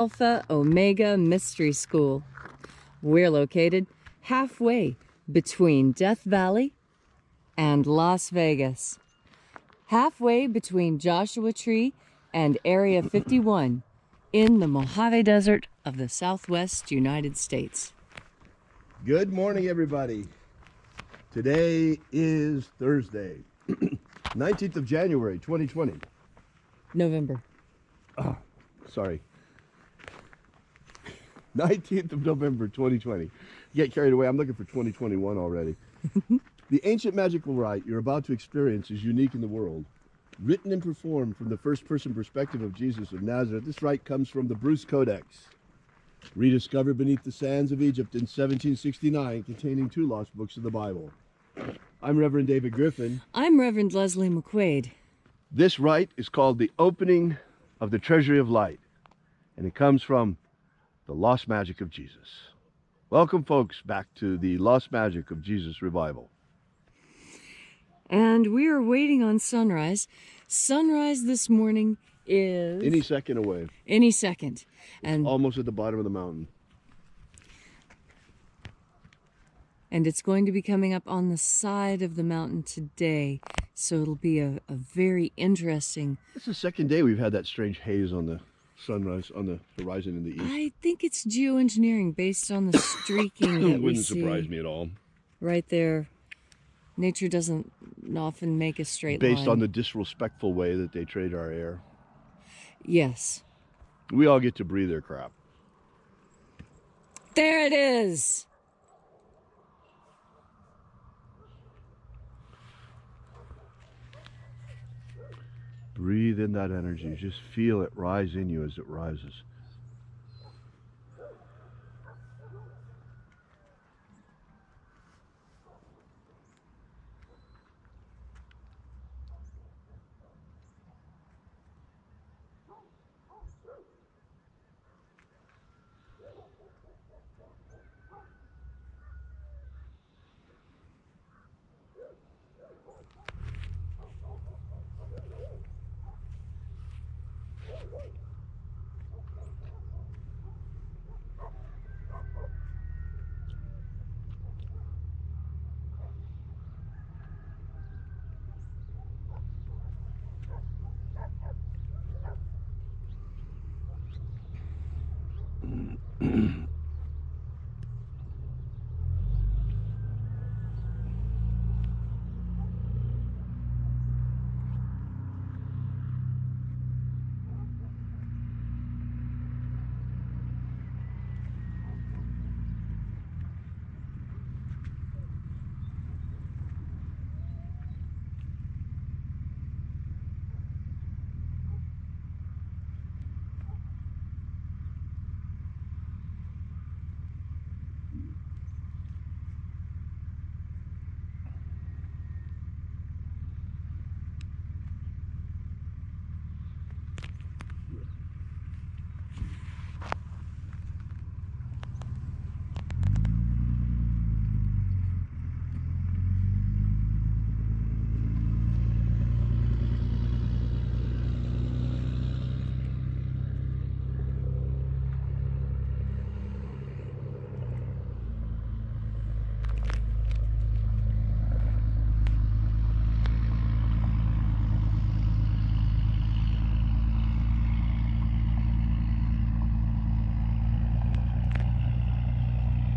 Alpha Omega Mystery School. We're located halfway between Death Valley and Las Vegas. Halfway between Joshua Tree and Area 51 in the Mojave Desert of the Southwest United States. Good morning, everybody. Today is Thursday, 19th of January, 2020. November. Oh, sorry. 19th of November, 2020. Get carried away. I'm looking for 2021 already. The ancient magical rite you're about to experience is unique in the world. Written and performed from the first-person perspective of Jesus of Nazareth, this rite comes from the Bruce Codex, rediscovered beneath the sands of Egypt in 1769, containing 2 lost books of the Bible. I'm Reverend David Griffin. I'm Reverend Leslie McQuaid. This rite is called the opening of the Treasury of Light, and it comes from the Lost Magic of Jesus. Welcome, folks, back to the Lost Magic of Jesus revival. And we are waiting on sunrise. Sunrise this morning is... Any second away. Any second. And almost at the bottom of the mountain. And it's going to be coming up on the side of the mountain today. So it'll be a very interesting... It's the second day we've had that strange haze on the sunrise, on the horizon in the east. I think it's geoengineering based on the streaking that we Wouldn't see. surprise me at all. Right there. Nature doesn't often make a straight line. Based on the disrespectful way that they trade our air. Yes. We all get to breathe their crap. There it is! Breathe in that energy. Just feel it rise in you as it rises.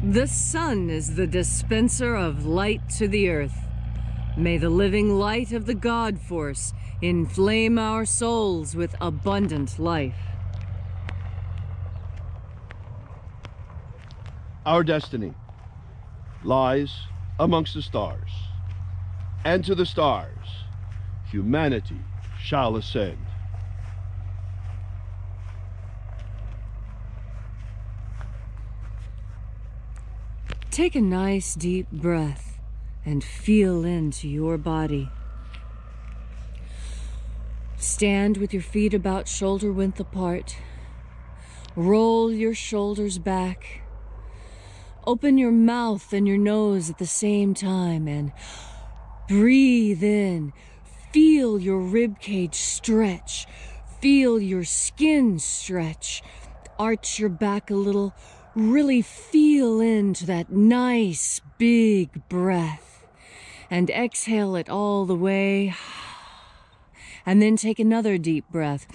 The sun is the dispenser of light to the earth. May the living light of the God Force inflame our souls with abundant life. Our destiny lies amongst the stars, and to the stars humanity shall ascend. Take a nice deep breath and feel into your body. Stand with your feet about shoulder width apart. Roll your shoulders back. Open your mouth and your nose at the same time and breathe in. Feel your rib cage stretch. Feel your skin stretch. arch your back a little. Really feel into that nice big breath. And exhale it all the way. And then take another deep breath.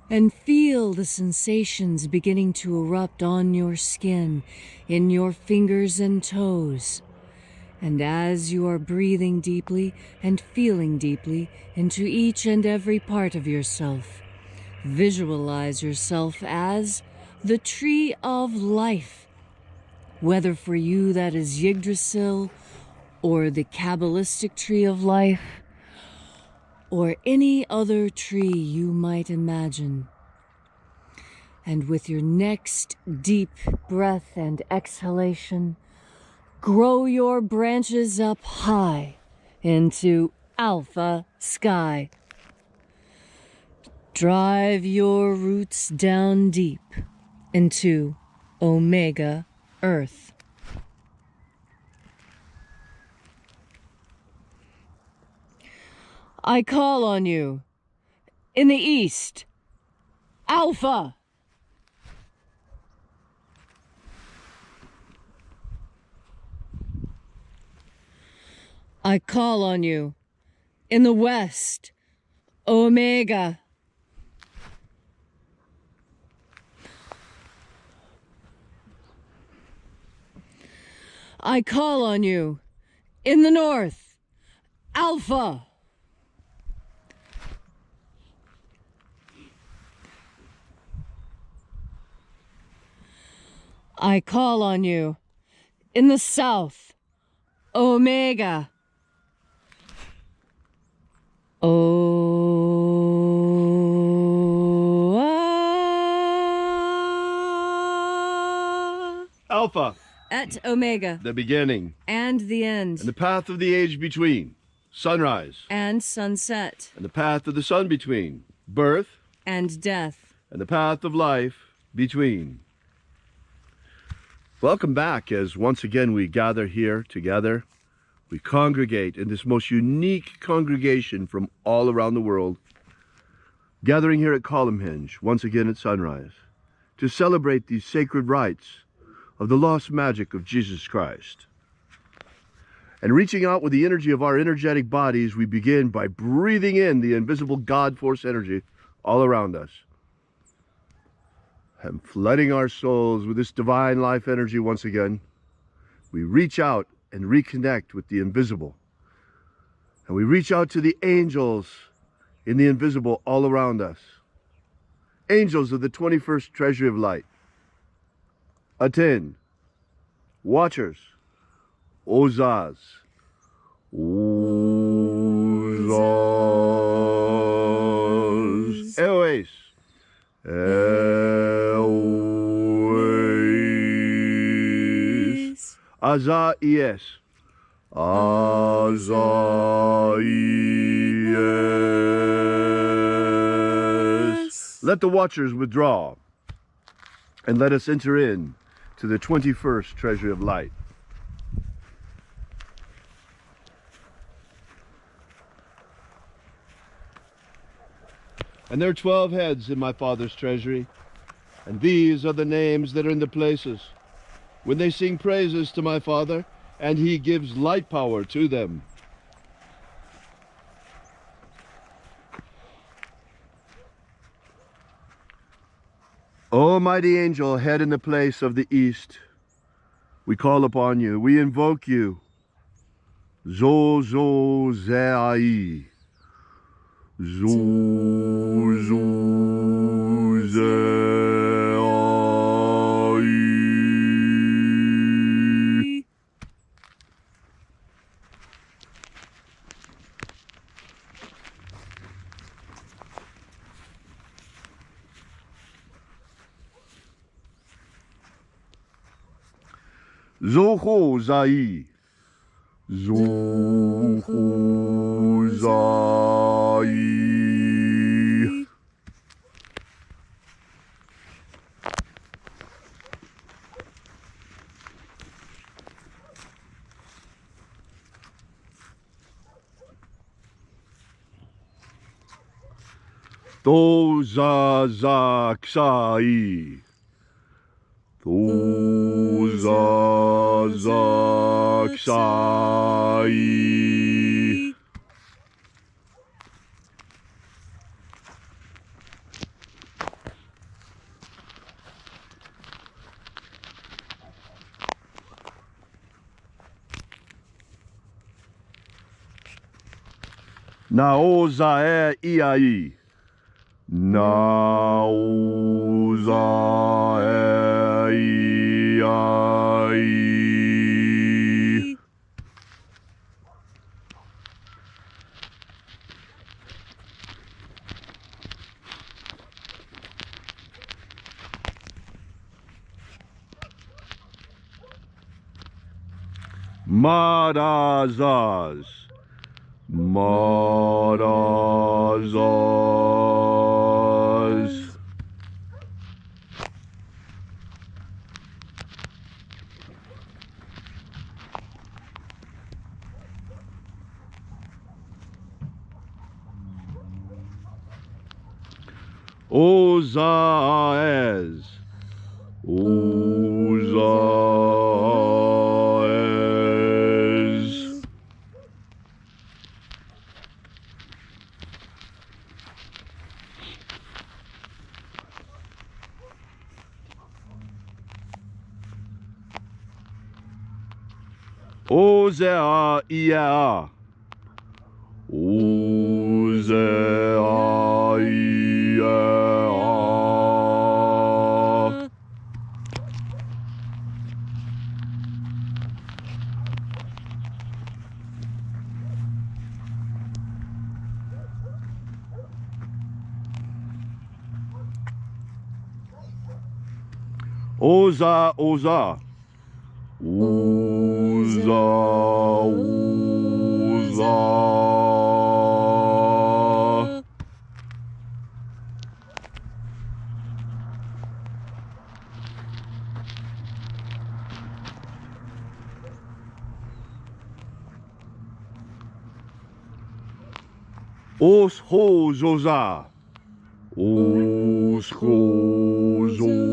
And feel the sensations beginning to erupt on your skin, in your fingers and toes. And as you are breathing deeply and feeling deeply into each and every part of yourself, visualize yourself as the tree of life. Whether for you that is Yggdrasil, or the Kabbalistic tree of life, or any other tree you might imagine. And with your next deep breath and exhalation, grow your branches up high into Alpha Sky. Drive your roots down deep into Omega Earth. I call on you in the east, Alpha. I call on you in the west, Omega. I call on you in the north, Alpha. I call on you in the south, Omega. Alpha. Et Omega. The beginning. And the end. And the path of the age between. Sunrise. And sunset. And the path of the sun between. Birth. And death. And the path of life between. Welcome back as once again we gather here together. We congregate in this most unique congregation from all around the world, gathering here at Columnhenge, once again at sunrise, to celebrate these sacred rites of the lost magic of Jesus Christ. And reaching out with the energy of our energetic bodies, we begin by breathing in the invisible God force energy all around us, and flooding our souls with this divine life energy once again. We reach out and reconnect with the invisible. And we reach out to the angels in the invisible all around us. Angels of the 21st Treasury of Light. Aten. Watchers. Ozaz. Ozaz. Eoes. Eoes. Azaies. Azaies. Let the watchers withdraw, and let us enter in to the 21st Treasury of Light. And there are 12 heads in my Father's treasury, and these are the names that are in the places when they sing praises to my Father, and he gives light power to them. O mighty angel, head in the place of the east, we call upon you, we invoke you. Zo Zeai. Zo Zeai. Zoho Zai. Zoho Zai. Tozazaksai. Tozazaksai. Naoza e iai. Naoza e iai. Marazaz. Marazaz. Ozaez. Ozaez. Ozea ia. Ozea ia. Oza, oza. Oza, oza. Os ho zoza. Os ho zoza.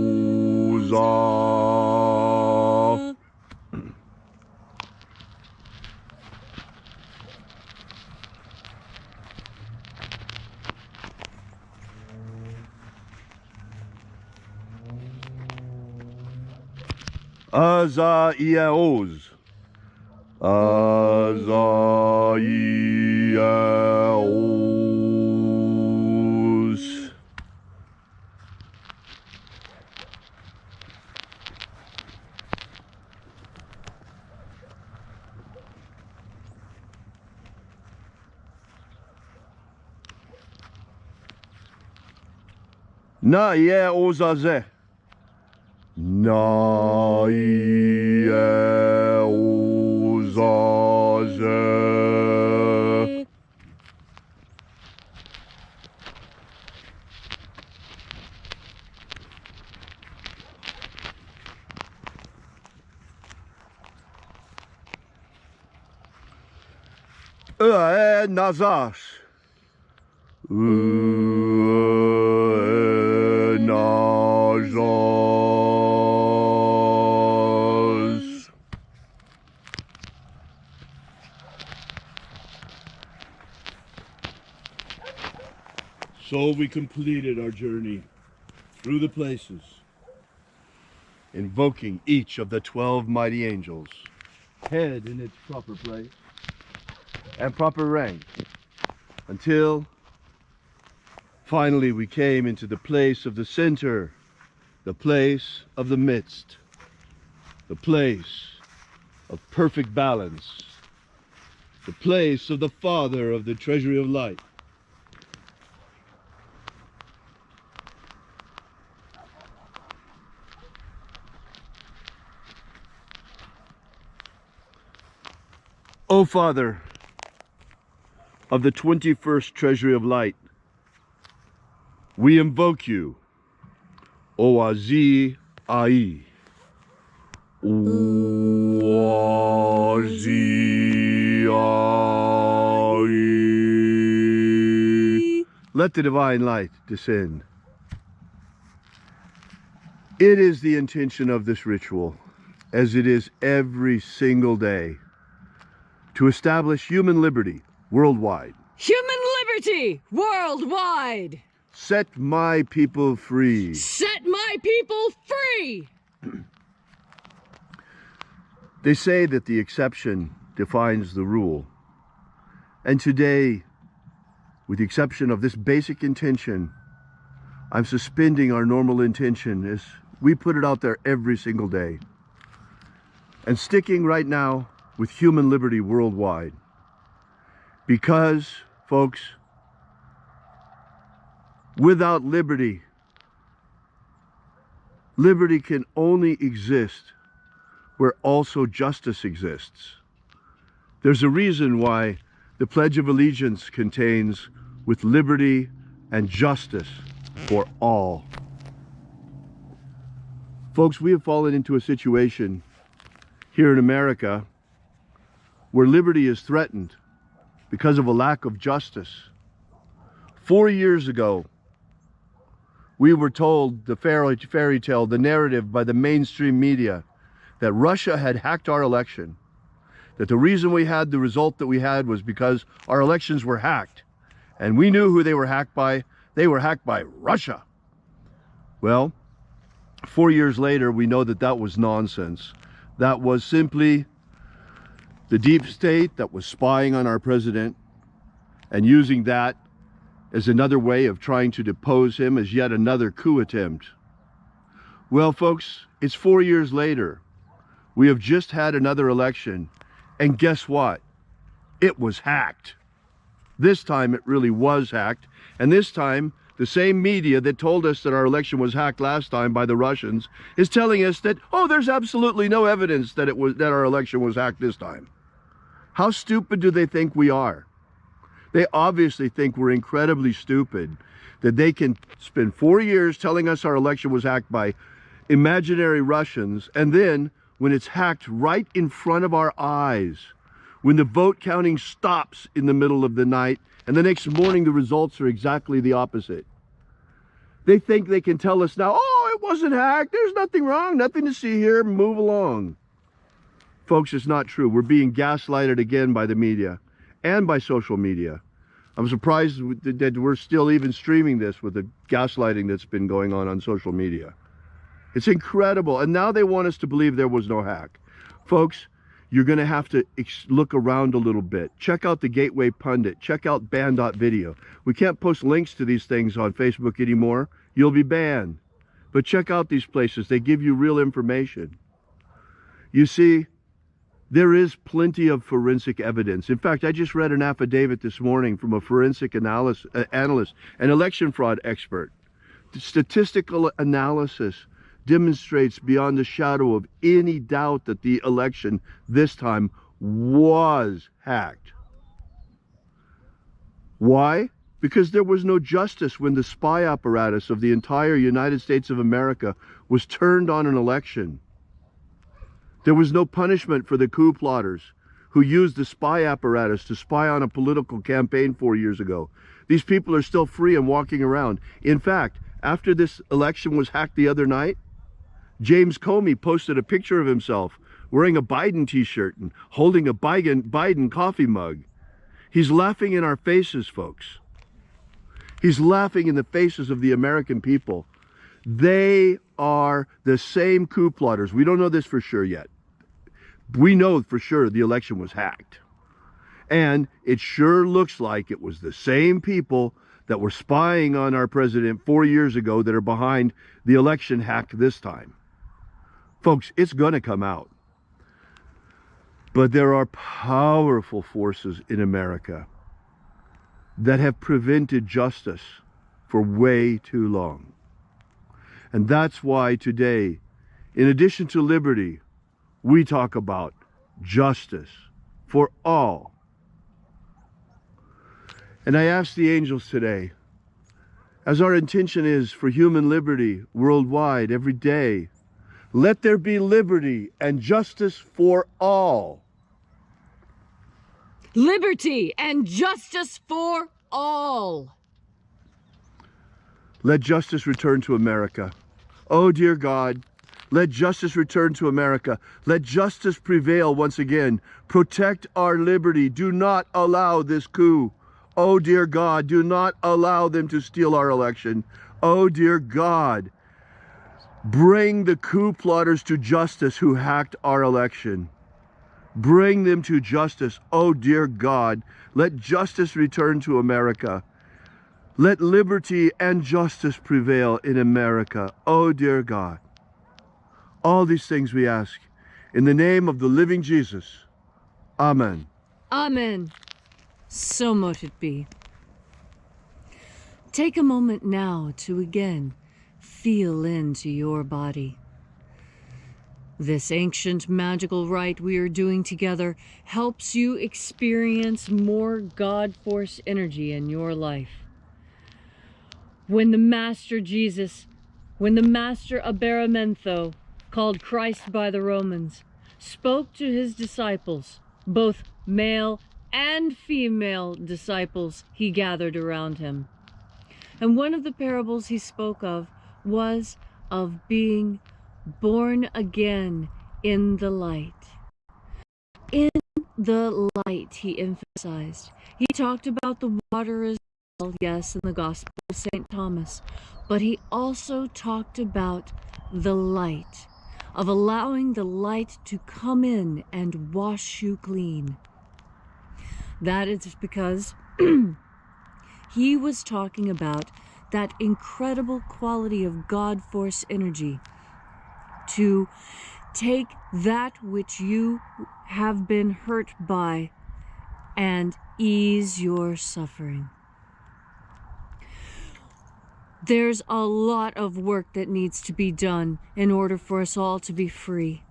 Aza iaoz. Aza iaoz. Na ie ozaze. Na ie ozaze. Nazas. Nazas. So we completed our journey through the places, invoking each of the 12 mighty angels, head in its proper place and proper rank, until finally we came into the place of the center, the place of the midst, the place of perfect balance, the place of the Father of the treasury of light. O Father of the 21st treasury of light, we invoke you, Oazi Ai. Oazi Ai. let the divine light descend. It is the intention of this ritual, as it is every single day, to establish human liberty worldwide. Human liberty worldwide! Set my people free. Set my people free! They say that the exception defines the rule. And today, with the exception of this basic intention, I'm suspending our normal intention as we put it out there every single day. And sticking right now with human liberty worldwide. Because, folks, without liberty, liberty can only exist where also justice exists. There's a reason why the Pledge of Allegiance contains with liberty and justice for all. Folks, we have fallen into a situation here in America where liberty is threatened because of a lack of justice. 4 years ago, we were told the fairy tale, the narrative by the mainstream media that Russia had hacked our election, that the reason we had the result that we had was because our elections were hacked. And we knew who they were hacked by. They were hacked by Russia. Well, 4 years later, we know that that was nonsense. That was simply the deep state that was spying on our president and using that as another way of trying to depose him, as yet another coup attempt. Well, folks, it's 4 years later. We have just had another election, and guess what? It was hacked. This time it really was hacked, and this time the same media that told us that our election was hacked last time by the Russians is telling us that, oh, there's absolutely no evidence that our election was hacked this time. How stupid do they think we are? They obviously think we're incredibly stupid, that they can spend 4 years telling us our election was hacked by imaginary Russians, and then when it's hacked right in front of our eyes, when the vote counting stops in the middle of the night, and the next morning the results are exactly the opposite. They think they can tell us now, oh, it wasn't hacked, there's nothing wrong, nothing to see here, move along. Folks, it's not true. We're being gaslighted again by the media and by social media. I'm surprised that we're still even streaming this with the gaslighting that's been going on social media. It's incredible. And now they want us to believe there was no hack. Folks, you're going to have to look around a little bit. Check out the Gateway Pundit. Check out ban.video. We can't post links to these things on Facebook anymore. You'll be banned. But check out these places. They give you real information. You see, there is plenty of forensic evidence. In fact, I just read an affidavit this morning from a forensic analyst, an election fraud expert. The statistical analysis demonstrates beyond a shadow of any doubt that the election this time was hacked. Why? Because there was no justice when the spy apparatus of the entire United States of America was turned on an election. There was no punishment for the coup plotters who used the spy apparatus to spy on a political campaign 4 years ago. These people are still free and walking around. In fact, after this election was hacked the other night, James Comey posted a picture of himself wearing a Biden t-shirt and holding a Biden coffee mug. He's laughing in our faces, folks. He's laughing in the faces of the American people. They are the same coup plotters. We don't know this for sure yet. We know for sure the election was hacked. And it sure looks like it was the same people that were spying on our president 4 years ago that are behind the election hack this time. Folks, it's going to come out. But there are powerful forces in America that have prevented justice for way too long. And that's why today, in addition to liberty, we talk about justice for all. And I ask the angels today, as our intention is for human liberty worldwide every day, let there be liberty and justice for all. Liberty and justice for all. let justice return to America. Oh, dear God, let justice return to America. Let justice prevail once again. Protect our liberty. Do not allow this coup. Oh, dear God, do not allow them to steal our election. Oh, dear God, bring the coup plotters to justice who hacked our election. Bring them to justice. Oh, dear God, let justice return to America. Let liberty and justice prevail in America. Oh, dear God. All these things we ask in the name of the living Jesus. Amen. Amen. So mote it be. Take a moment now to again feel into your body. This ancient magical rite we are doing together helps you experience more God force energy in your life. When the Master Aberamento, called Christ by the Romans, spoke to his disciples, both male and female disciples he gathered around him. And one of the parables he spoke of was of being born again in the light. In the light, he emphasized. He talked about the water as well, yes, in the Gospel of St. Thomas, but he also talked about the light, of allowing the light to come in and wash you clean. That is because he was talking about that incredible quality of God force energy to take that which you have been hurt by and ease your suffering. There's a lot of work that needs to be done in order for us all to be free.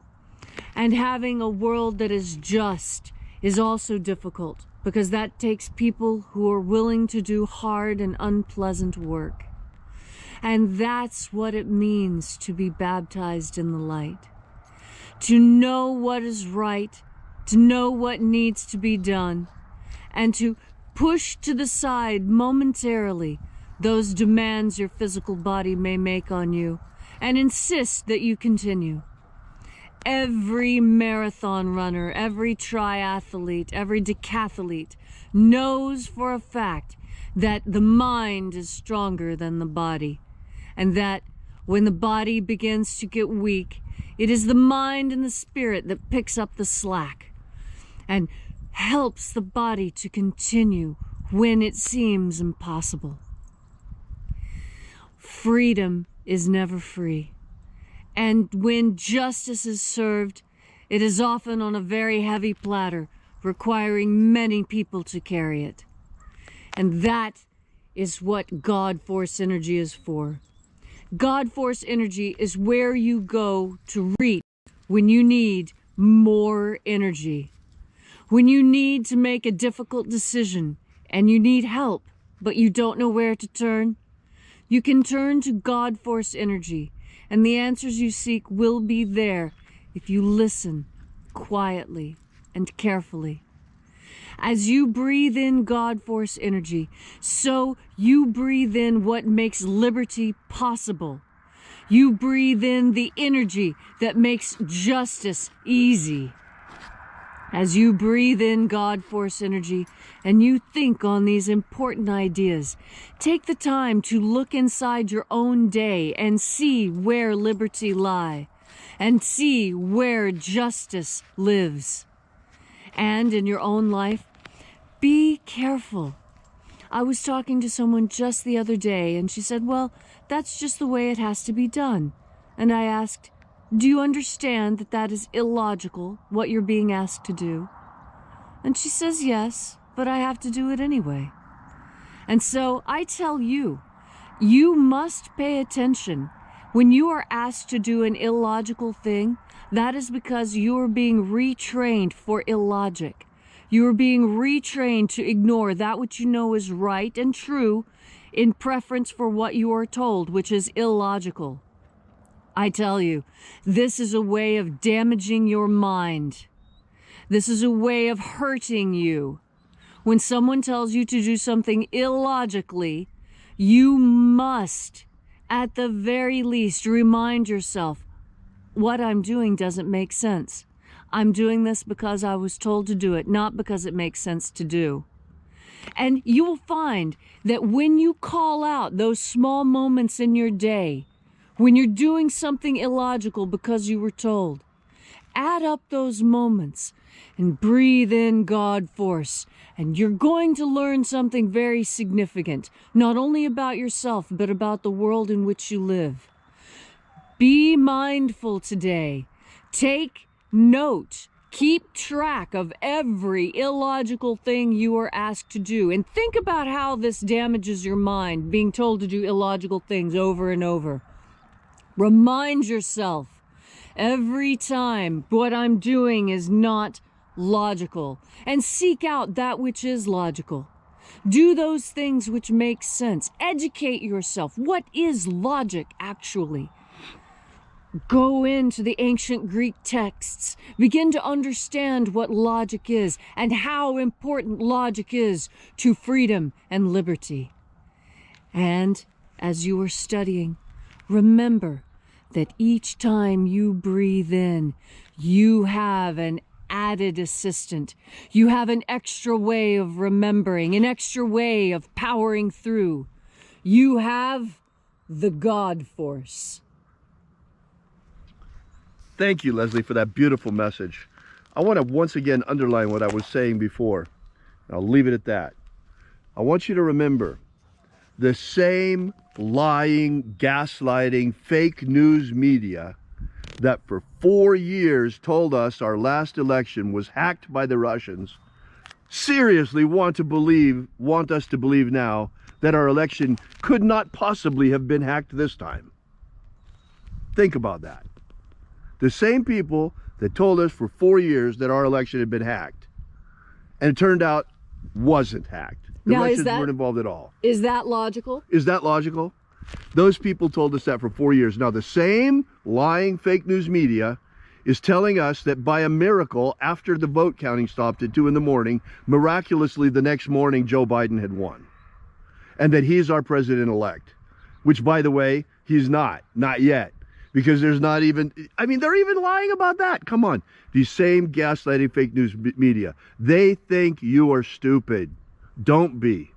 And having a world that is just is also difficult, because that takes people who are willing to do hard and unpleasant work. And that's what it means to be baptized in the light. To know what is right, to know what needs to be done, and to push to the side momentarily those demands your physical body may make on you, and insist that you continue. Every marathon runner, every triathlete, every decathlete knows for a fact that the mind is stronger than the body, and that when the body begins to get weak, it is the mind and the spirit that picks up the slack and helps the body to continue when it seems impossible. Freedom is never free. And when justice is served, it is often on a very heavy platter, requiring many people to carry it. And that is what God Force Energy is for. God Force Energy is where you go to reach when you need more energy. When you need to make a difficult decision and you need help, but you don't know where to turn, you can turn to God Force Energy, and the answers you seek will be there if you listen quietly and carefully. As you breathe in God Force Energy, so you breathe in what makes liberty possible. You breathe in the energy that makes justice easy. As you breathe in God Force Energy and you think on these important ideas, take the time to look inside your own day and see where liberty lies, and see where justice lives. And in your own life, be careful. I was talking to someone just the other day, and she said, well, that's just the way it has to be done. And I asked, do you understand that that is illogical, what you're being asked to do? And she says, yes, but I have to do it anyway. And so I tell you, you must pay attention. When you are asked to do an illogical thing, that is because you are being retrained for illogic. You are being retrained to ignore that which you know is right and true in preference for what you are told, which is illogical. I tell you, this is a way of damaging your mind. This is a way of hurting you. When someone tells you to do something illogically, You must, at the very least, remind yourself, what I'm doing doesn't make sense. I'm doing this because I was told to do it, not because it makes sense to do. And you will find that when you call out those small moments in your day, when you're doing something illogical because you were told, add up those moments and breathe in God force. And you're going to learn something very significant, not only about yourself, but about the world in which you live. Be mindful today. Take note. Keep track of every illogical thing you are asked to do. And think about how this damages your mind, being told to do illogical things over and over. Remind yourself every time what I'm doing is not logical, and seek out that which is logical. Do those things which make sense. Educate yourself. What is logic actually? Go into the ancient Greek texts. Begin to understand what logic is and how important logic is to freedom and liberty. And as you are studying, remember that each time you breathe in, you have an added assistant. You have an extra way of remembering, an extra way of powering through. You have the God force. Thank you, Leslie, for that beautiful message. I want to once again underline what I was saying before. I'll leave it at that. I want you to remember the same lying, gaslighting, fake news media that for 4 years told us our last election was hacked by the Russians seriously want us to believe now that our election could not possibly have been hacked this time. Think about that. The same people that told us for 4 years that our election had been hacked, and it turned out wasn't hacked. The Russians weren't involved at all. Is that logical? Is that logical? Those people told us that for 4 years. Now the same lying fake news media is telling us that by a miracle, after the vote counting stopped at 2 in the morning, miraculously the next morning Joe Biden had won. And that he's our president-elect. Which, by the way, he's not yet. Because there's not even, I mean, they're even lying about that. Come on. These same gaslighting fake news media. They think you are stupid. Don't be.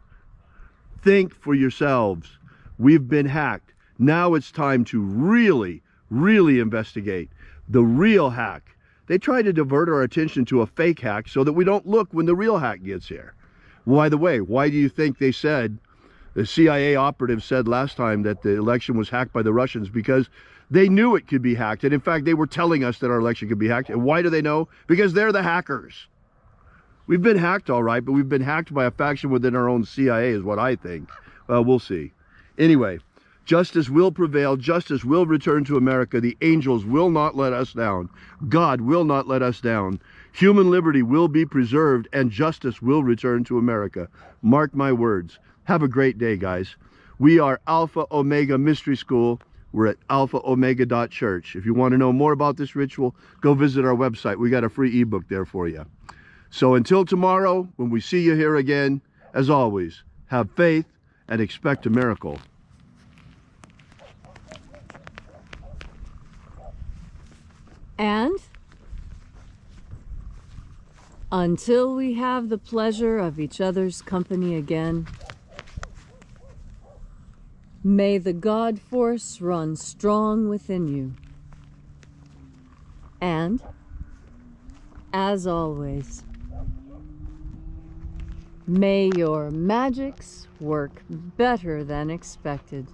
Think for yourselves. We've been hacked. Now it's time to really, really investigate the real hack. They try to divert our attention to a fake hack so that we don't look when the real hack gets here. By the way, why do you think they said, the CIA operative said last time that the election was hacked by the Russians? Because they knew it could be hacked. And in fact, they were telling us that our election could be hacked. And why do they know? Because they're the hackers. We've been hacked, all right, but we've been hacked by a faction within our own CIA is what I think. Well, we'll see. Anyway, justice will prevail. Justice will return to America. The angels will not let us down. God will not let us down. Human liberty will be preserved and justice will return to America. Mark my words. Have a great day, guys. We are Alpha Omega Mystery School. We're at alphaomega.church. If you want to know more about this ritual, go visit our website. We got a free ebook there for you. So until tomorrow, when we see you here again, as always, have faith and expect a miracle. And until we have the pleasure of each other's company again, may the God force run strong within you. And, as always, may your magics work better than expected.